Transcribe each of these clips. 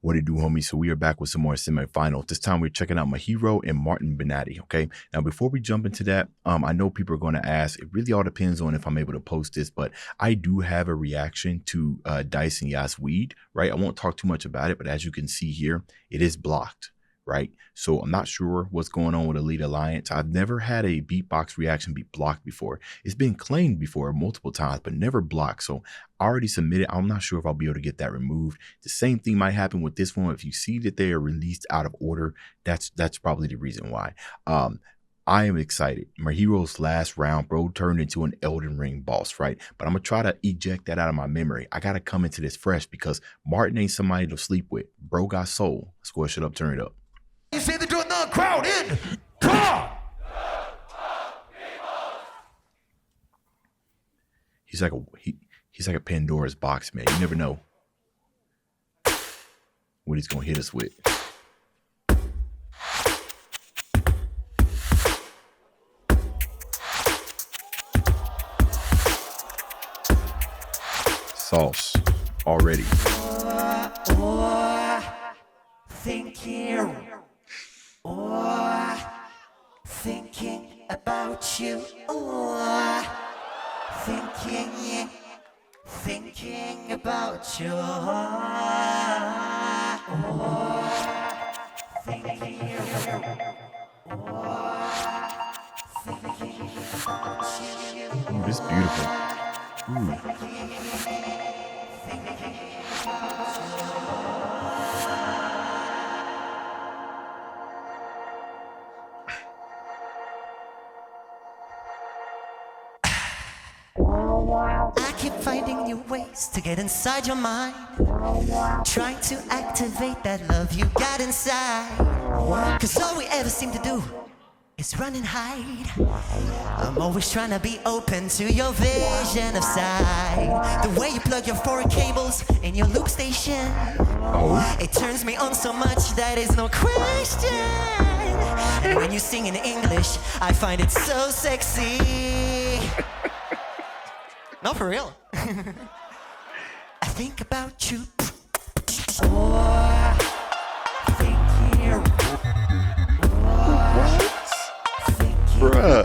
What it do, homie? So we are back with some more semifinals. This time we're checking out MAHIRO and Martin BENATI. Okay. Now, before we jump into that, I know people are going to ask. It really all depends on if I'm able to post this, but I do have a reaction to Dice and Yas Weed. Right. I won't talk too much about it, but as you can see here, it is blocked. Right. So I'm not sure what's going on with Elite Alliance. I've never had a beatbox reaction be blocked before. It's been claimed before multiple times, but never blocked. So I already submitted. I'm not sure if I'll be able to get that removed. The same thing might happen with this one. If you see that they are released out of order, that's probably the reason why. I am excited. MAHIRO's last round, bro, turned into an Elden Ring boss, right? But I'm going to try to eject that out of my memory. I got to come into this fresh because Martin ain't somebody to sleep with. Bro got soul. Let's go ahead, shut up, turn it up. You see the doing the crowd in. Come on. He's like a Pandora's box, man. You never know what he's gonna hit us with. Sauce already. Thinking about you. Thinking about you. Ooh, this is beautiful. Ooh. I keep finding new ways to get inside your mind, trying to activate that love you got inside. Cause all we ever seem to do is run and hide. I'm always trying to be open to your vision of sight. The way you plug your 4 cables in your Loopstation, it turns me on so much that is no question. And when you sing in English, I find it so sexy. No, for real. I think about you. Bruh.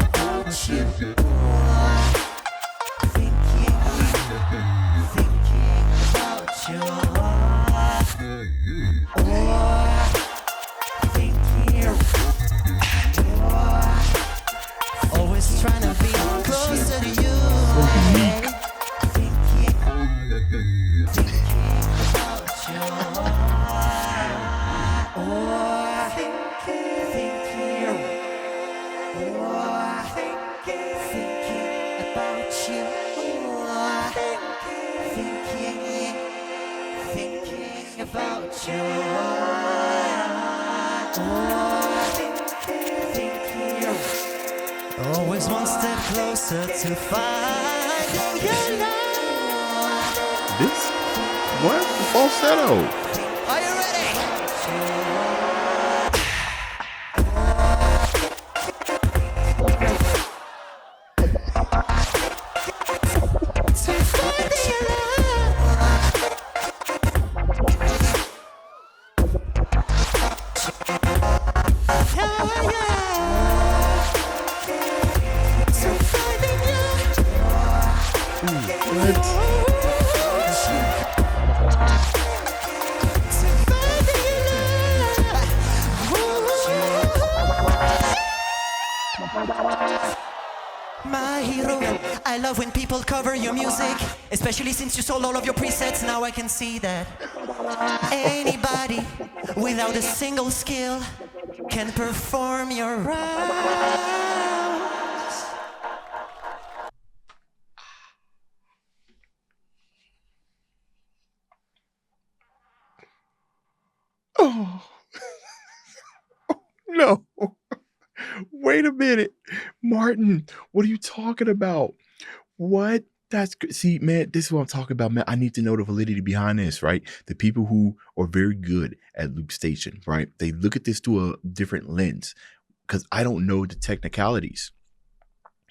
Always trying to be closer to you. Always one step closer to finding your love. This? What? The falsetto. Are you ready? MAHIRO, I love when people cover your music, especially since you sold all of your presets. Now I can see that anybody without a single skill can perform your rounds. Oh. No. Wait a minute. Martin, what are you talking about? What? That's good. See, man, this is what I'm talking about, man. I need to know the validity behind this, right? The people who are very good at Loopstation, right? They look at this through a different lens because I don't know the technicalities.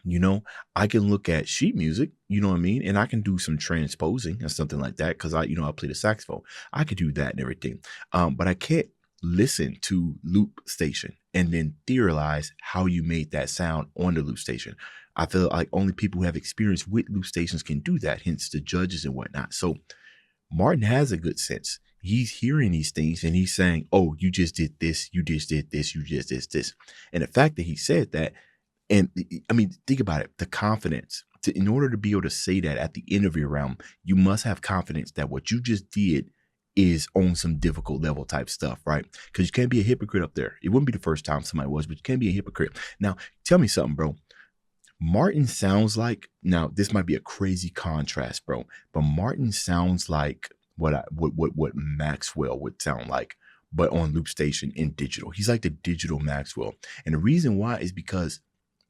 You know, I can look at sheet music, you know what I mean? And I can do some transposing and something like that because I play the saxophone. I could do that and everything. But I can't listen to Loopstation and then theorize how you made that sound on the Loopstation. I feel like only people who have experience with Loopstations can do that, hence the judges and whatnot. So Martin has a good sense. He's hearing these things and he's saying, oh, you just did this, you just did this, you just did this. And the fact that he said that, and I mean, think about it, the confidence. In order to be able to say that at the interview round, you must have confidence that what you just did is on some difficult level type stuff, right? Because you can't be a hypocrite up there. It wouldn't be the first time somebody was, but you can't be a hypocrite. Now, tell me something, bro. Martin sounds like, now this might be a crazy contrast, bro, but Martin sounds like what Maxwell would sound like, but on Loopstation in digital. He's like the digital Maxwell. And the reason why is because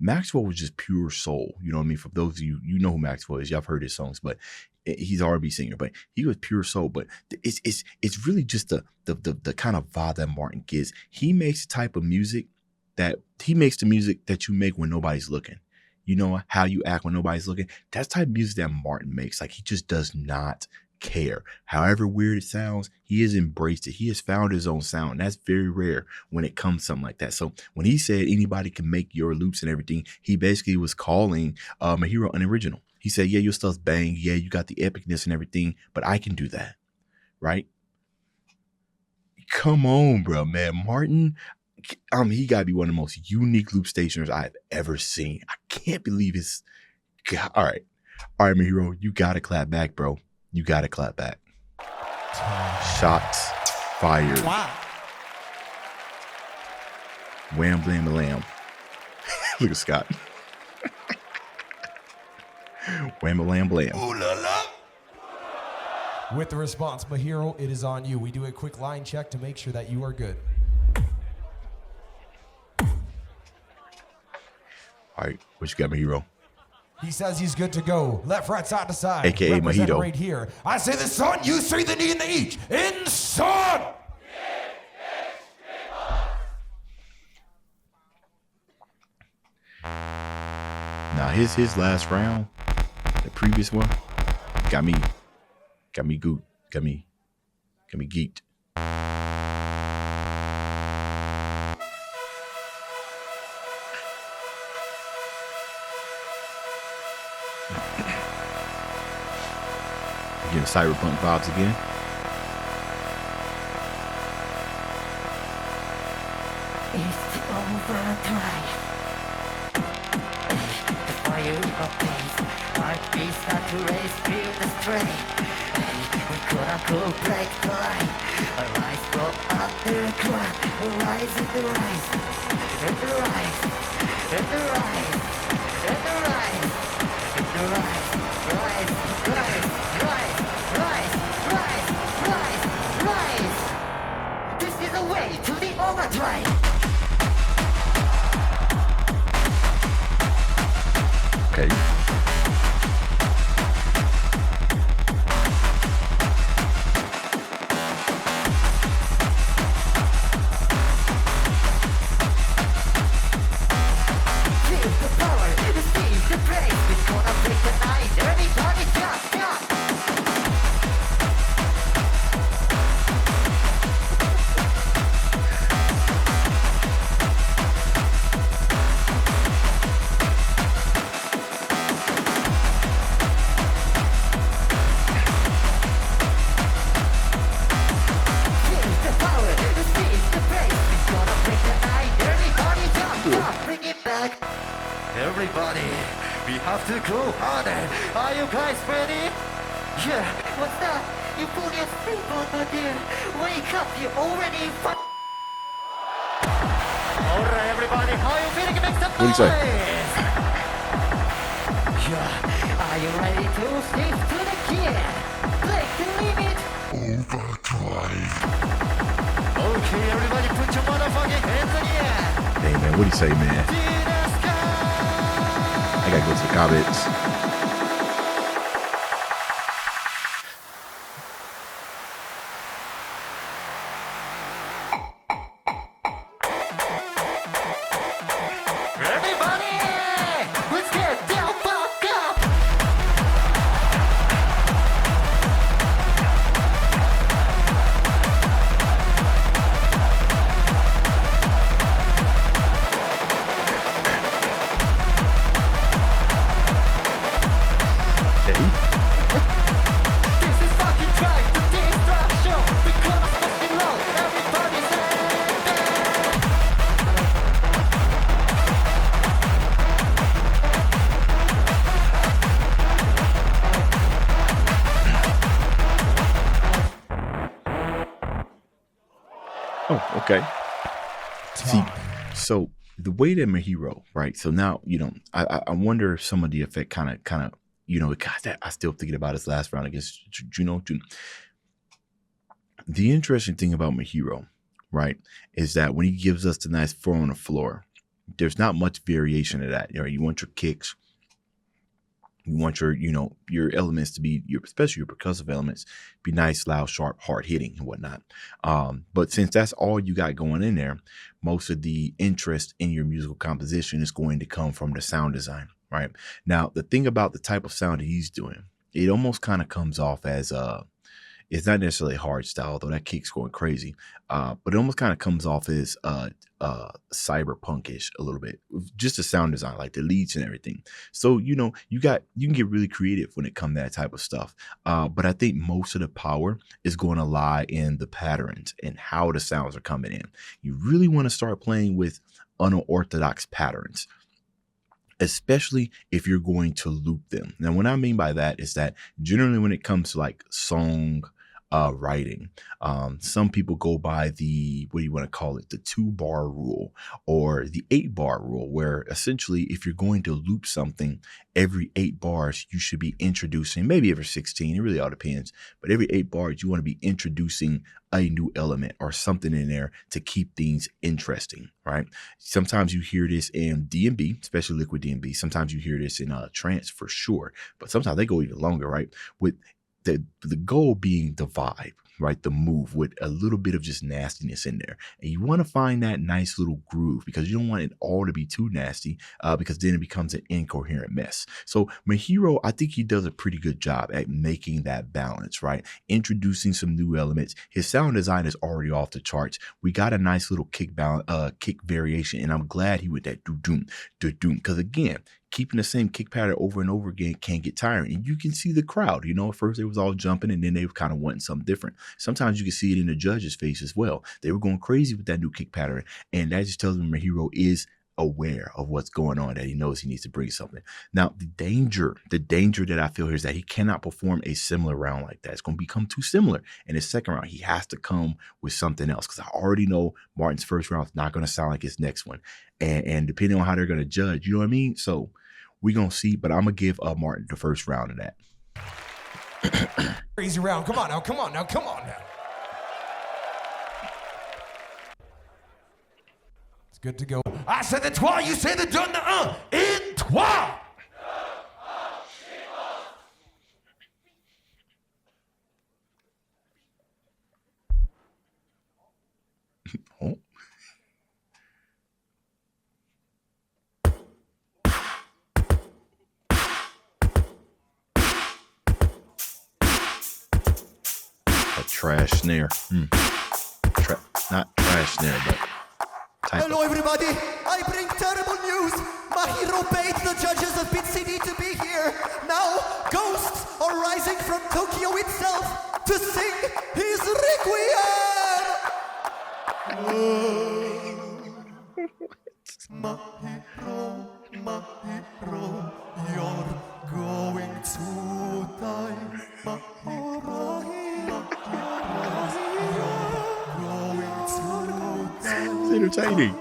Maxwell was just pure soul. You know what I mean? For those of you, you know who Maxwell is. Y'all have heard his songs, but he's an R&B singer, but he was pure soul. But it's really just the kind of vibe that Martin gives. He makes the type of music that he makes the music that you make when nobody's looking. You know how you act when nobody's looking. That's the type of music that Martin makes. Like, he just does not care. However weird it sounds, he has embraced it. He has found his own sound. That's very rare when it comes to something like that. So when he said anybody can make your loops and everything, he basically was calling MAHIRO an original. He said, yeah, your stuff's bang. Yeah, you got the epicness and everything, but I can do that, right? Come on, bro, man. Martin, he got to be one of the most unique Loopstationers I've ever seen. I can't believe it's... God. All right, MAHIRO, you got to clap back, bro. You got to clap back. Shots fired. Wow. Wham, blam, lamb. Look at Scott. Wham, lamb, blam. Ooh la la. With the response, MAHIRO, it is on you. We do a quick line check to make sure that you are good. All right, what you got, MAHIRO? He says he's good to go. Left, right, side to side. AKA Mojito. Right here. I say the sun, you say the knee and the each. In sun! Now his last round, the previous one, got me geeked. Getting cyberpunk vibes again. It's overdrive. The fire of pace. Heartbeats start to race, feel the strain. We gotta go break the line. Our lives go underground. Rise in the rise. In the rise. In the rise. In the rise. In the rise. Rise. Rise. Rise. Rise. Rise. Rise. Rise. This is the way to the overdrive. Okay. Feel the power, the speed, the praise. We're gonna break the night. Everybody jump, jump. Feel the power, the speed, the praise. We're gonna break the night. Everybody jump, jump. Bring it back. Everybody, we have to go harder. Are you guys ready? Yeah. What's that? You pull your sleep on my dear. Wake up, you already Alright, everybody, how are you feeling? Make some What'd he say? noise. Yeah. Are you ready to stick to the gear? Break the limit. Okay, everybody, put your motherfucking hands in the air. Hey man, what'd he say, man? To the sky. I gotta go to the comments. Everybody, let's get Oh, okay. See, Talk. so the way that MAHIRO, right? So now, I wonder if some of the effect kind of, God, that I still thinking about his last round against Juno. The interesting thing about MAHIRO, right, is that when he gives us the nice 4 on the floor, there's not much variation of that. You want your kicks, you want your elements to be especially your percussive elements, be nice, loud, sharp, hard hitting and whatnot. But since that's all you got going in there, most of the interest in your musical composition is going to come from the sound design, right? Now, the thing about the type of sound that he's doing, it almost kind of comes off as it's not necessarily hard style, though that kick's going crazy. But it almost kind of comes off as cyberpunkish a little bit, just the sound design, like the leads and everything. So you can get really creative when it comes to that type of stuff. But I think most of the power is going to lie in the patterns and how the sounds are coming in. You really want to start playing with unorthodox patterns, especially if you're going to loop them. Now, what I mean by that is that generally when it comes to like song writing, some people go by the, what do you want to call it, the 2-bar rule or the 8-bar rule, where essentially if you're going to loop something every 8 bars, you should be introducing, maybe every 16, it really all depends, but every 8 bars, you want to be introducing a new element or something in there to keep things interesting, right? Sometimes you hear this in D&B, especially liquid D&B. Sometimes you hear this in trance for sure, but sometimes they go even longer, right? With the goal being the vibe, right? The move with a little bit of just nastiness in there. And you want to find that nice little groove because you don't want it all to be too nasty because then it becomes an incoherent mess. So MAHIRO, I think he does a pretty good job at making that balance, right? Introducing some new elements. His sound design is already off the charts. We got a nice little kick variation, and I'm glad he went that do-doom, because again, keeping the same kick pattern over and over again can get tiring. And you can see the crowd, at first they was all jumping and then they were kind of wanting something different. Sometimes you can see it in the judge's face as well. They were going crazy with that new kick pattern. And that just tells me MAHIRO is aware of what's going on, that he knows he needs to bring something. Now, the danger that I feel here is that he cannot perform a similar round like that. It's going to become too similar. In his second round, he has to come with something else because I already know Martin's first round is not going to sound like his next one. And depending on how they're going to judge, you know what I mean? So we're going to see, but I'm going to give Martin the first round of that. Crazy round. Come on now. It's good to go. I said the trois, you say the deux, the un. In trois. Oh. Trash snare. Not trash snare, but Hello everybody, I bring terrible news. MAHIRO paid the judges of Bit CD to be here. Now, ghosts are rising from Tokyo itself to sing his requiem. MAHIRO, MAHIRO, you're going to die. MAHIRO, it's entertaining.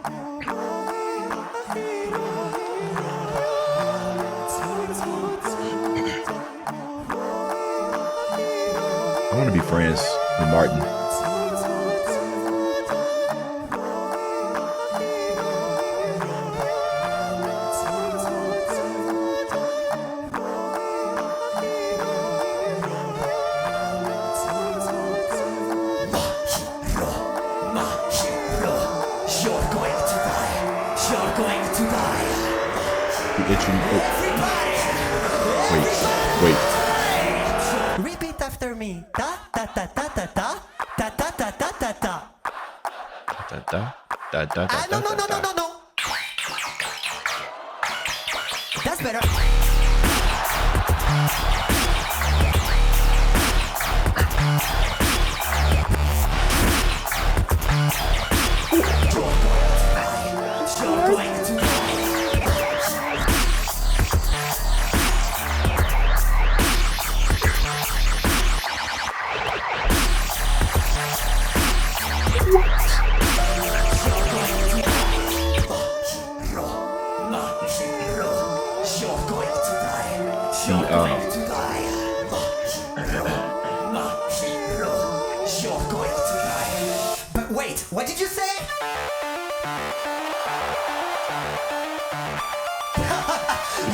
I want to be friends with Martin. Wait. Repeat after me. Da da da da da da da da da da da da. No. That's better. Wait, what did you say?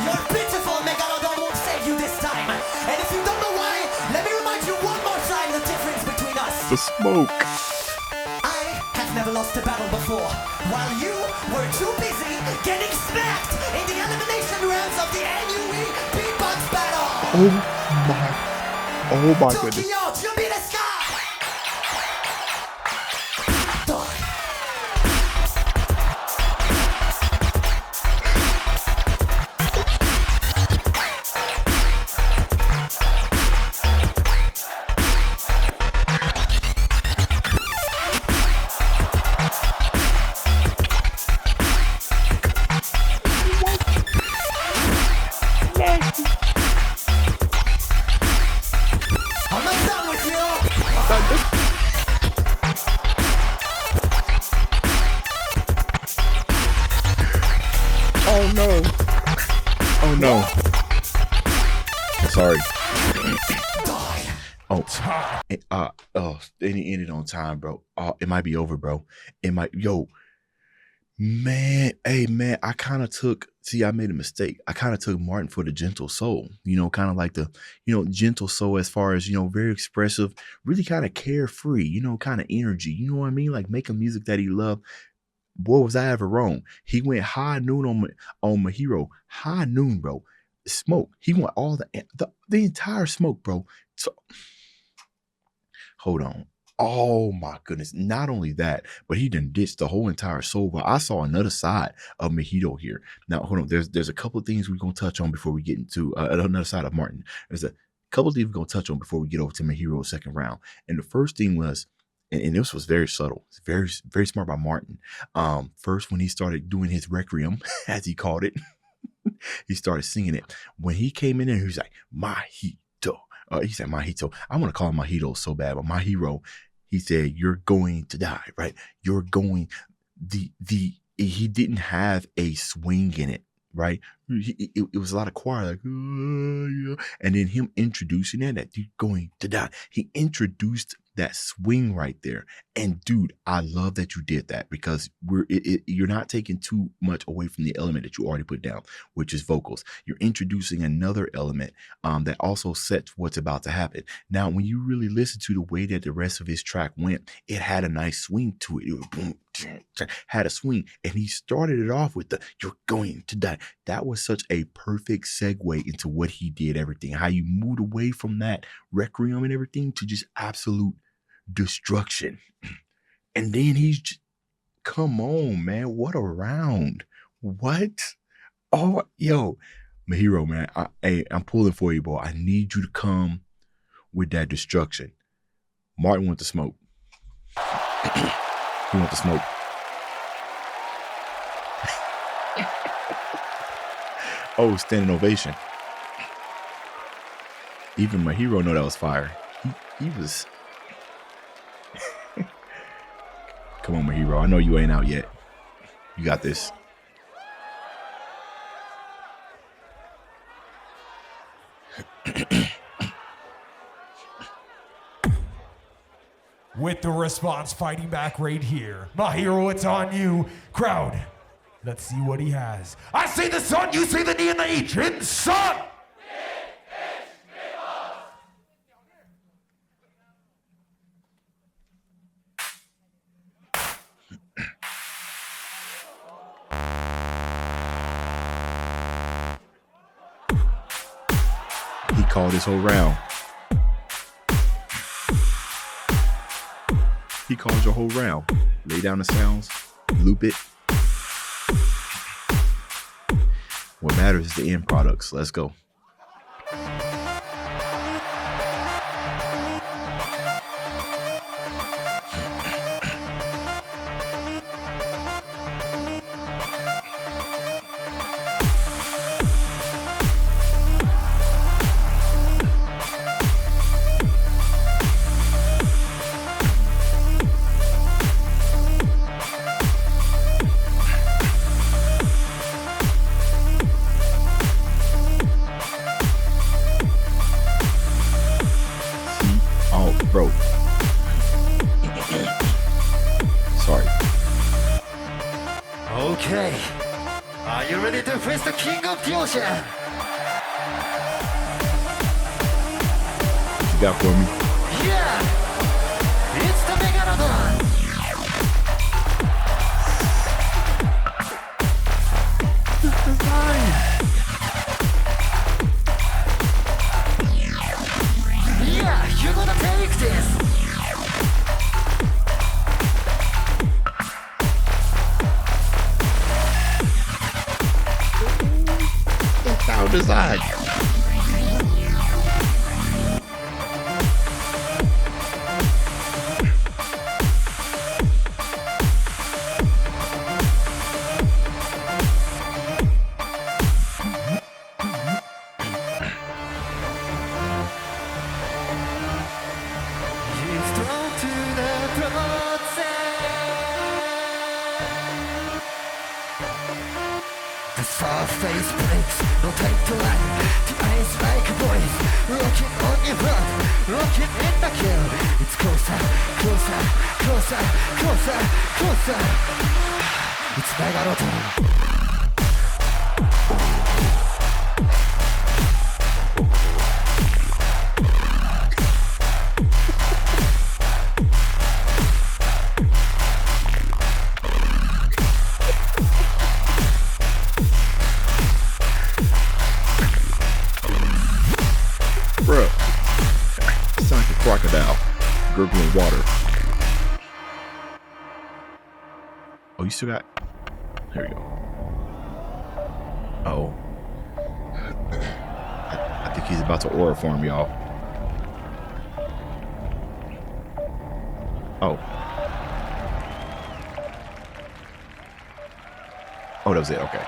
You're pitiful, Megalodon won't save you this time. And if you don't know why, let me remind you one more time the difference between us. The smoke. I have never lost a battle before, while you were too busy getting smacked in the elimination rounds of the NUE beatbox battle. Oh my goodness. Tokyo, Jubi desu ka? I'm not done with you. Oh no. Oh no. Sorry. Oh, it ended on time, bro. It might be over, bro. It might, man. Hey, man, I made a mistake. I kind of took Martin for the gentle soul, kind of like the, gentle soul as far as, very expressive, really kind of carefree, kind of energy, you know what I mean? Like making music that he loved. Boy, was I ever wrong. He went high noon on MAHIRO. High noon, bro. Smoke. He went all the entire smoke, bro. So hold on. Oh my goodness. Not only that, but he done ditched the whole entire soul. But I saw another side of MAHIRO here. Now, hold on. There's a couple of things we're going to touch on before we get into another side of Martin. There's a couple of things we're going to touch on before we get over to MAHIRO's second round. And the first thing was, and this was very subtle. It's very, very smart by Martin. First, when he started doing his requiem, as he called it, he started singing it. When he came in there, he was like, Mahito. He said, Mahito. I want to call him Mahito so bad, but MAHIRO, he said, you're going to die, right? You're going, he didn't have a swing in it, right? It was a lot of choir, like, yeah. And then him introducing that you're going to die. He introduced that swing right there. And dude, I love that you did that, because you're not taking too much away from the element that you already put down, which is vocals. You're introducing another element that also sets what's about to happen. Now, when you really listen to the way that the rest of his track went, it had a nice swing to it. It was boom, had a swing, and he started it off with the "you're going to die." That was such a perfect segue into what he did, everything, how you moved away from that requiem and everything to just absolute destruction. And then he's just, come on, man, what a round. What? Oh, yo, MAHIRO, man, I'm pulling for you, boy. I need you to come with that destruction. Martin went to smoke. He went to smoke. Oh, standing ovation. Even MAHIRO know that was fire. He was. Come on, MAHIRO. I know you ain't out yet. You got this. With the response fighting back right here. MAHIRO, it's on you. Crowd, let's see what he has. I say the sun, you say the knee and the H. In sun! He called this whole round. He called your whole round. Lay down the sounds, loop it. What matters is the end products. Let's go. Okay. Are you ready to face the king of the ocean? What you got for me? Yeah! It's the Megalodon! Yeah, you're gonna take this! Sound design. He's thrown to the process. The surface breaks, no time to run. The eyes like a voice, rocking on your front, rocking in the kill. It's closer, closer, closer, closer, closer. It's Megalodon. Bro, it's like a crocodile gurgling water. Oh, you still got? There we go. Uh-oh. I think he's about to aura form, y'all. Oh. Oh, that was it. Okay.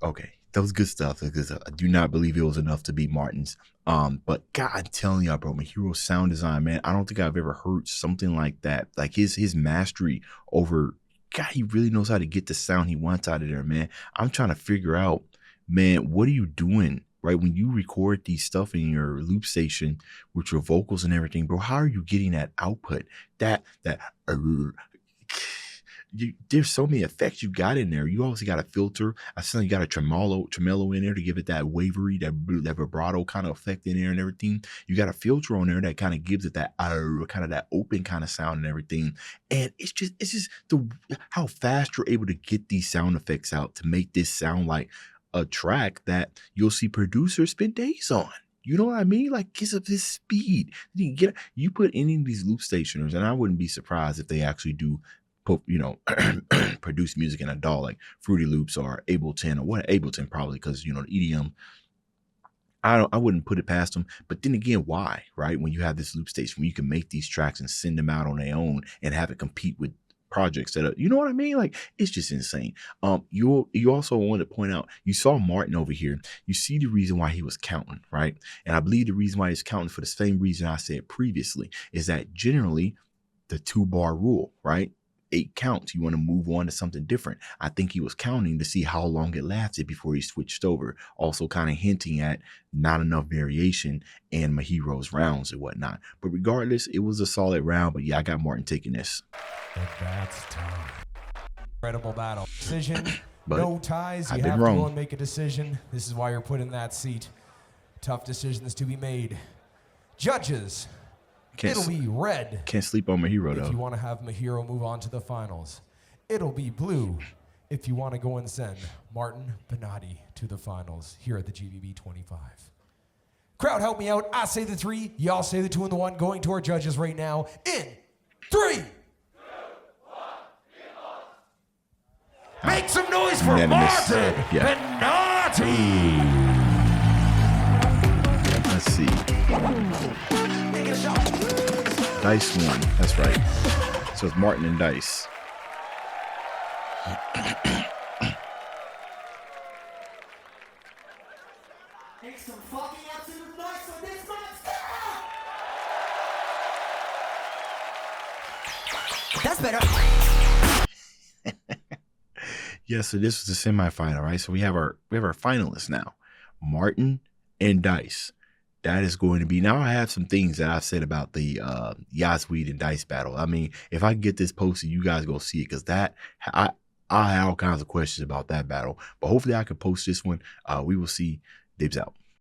Okay. That was good stuff. I do not believe it was enough to beat Martin's. But God, I'm telling y'all, bro, MAHIRO's sound design, man, I don't think I've ever heard something like that. Like his mastery over, God, he really knows how to get the sound he wants out of there, man. I'm trying to figure out, man, what are you doing, right? When you record these stuff in your Loopstation with your vocals and everything, bro, how are you getting that output? There's so many effects you got in there. You obviously got a filter. I saw you got a tremolo in there to give it that wavery, that vibrato kind of effect in there and everything. You got a filter on there that kind of gives it that kind of that open kind of sound and everything. And it's just how fast you're able to get these sound effects out to make this sound like a track that you'll see producers spend days on. You know what I mean? Like, because of this speed. You put any of these Loopstationers, and I wouldn't be surprised if they actually do produce music in a DAW like Fruity Loops or Ableton or what Ableton probably, because the EDM, I wouldn't put it past them. But then again, why, right? When you have this Loopstation where you can make these tracks and send them out on their own and have it compete with projects that are, you know what I mean? Like, it's just insane. You also want to point out, you saw Martin over here. You see the reason why he was counting, right? And I believe the reason why he's counting for the same reason I said previously is that generally the 2-bar rule, right? 8 counts. You want to move on to something different. I think he was counting to see how long it lasted before he switched over. Also kind of hinting at not enough variation in MAHIRO's rounds and whatnot. But regardless, it was a solid round. But yeah, I got Martin taking this. And that's tough. Incredible battle. Decision. But no ties. You I've have been to wrong. go and make a decision. This is why you're put in that seat. Tough decisions to be made. Judges. It'll be red. Can't sleep on MAHIRO though. If you want to have MAHIRO move on to the finals. It'll be blue if you want to go and send Martin BENATI to the finals here at the GBB25. Crowd, help me out. I say the 3, y'all say the 2 and the 1. Going to our judges right now in 3. 2, 1, make some noise for Unanimous. Martin BENATI. Let's see. Dice won. That's right. So it's Martin and Dice. Make some fucking absolute noise for this monster! That's better. Yeah, so this was the semifinal, right? So we have our finalists now, Martin and Dice. that is going to be. Now I have some things that I've said about the Yasweed and Dice battle. I mean, if I can get this posted, you guys go see it, because that I have all kinds of questions about that battle. But hopefully I can post this one. We will see. Dibs out.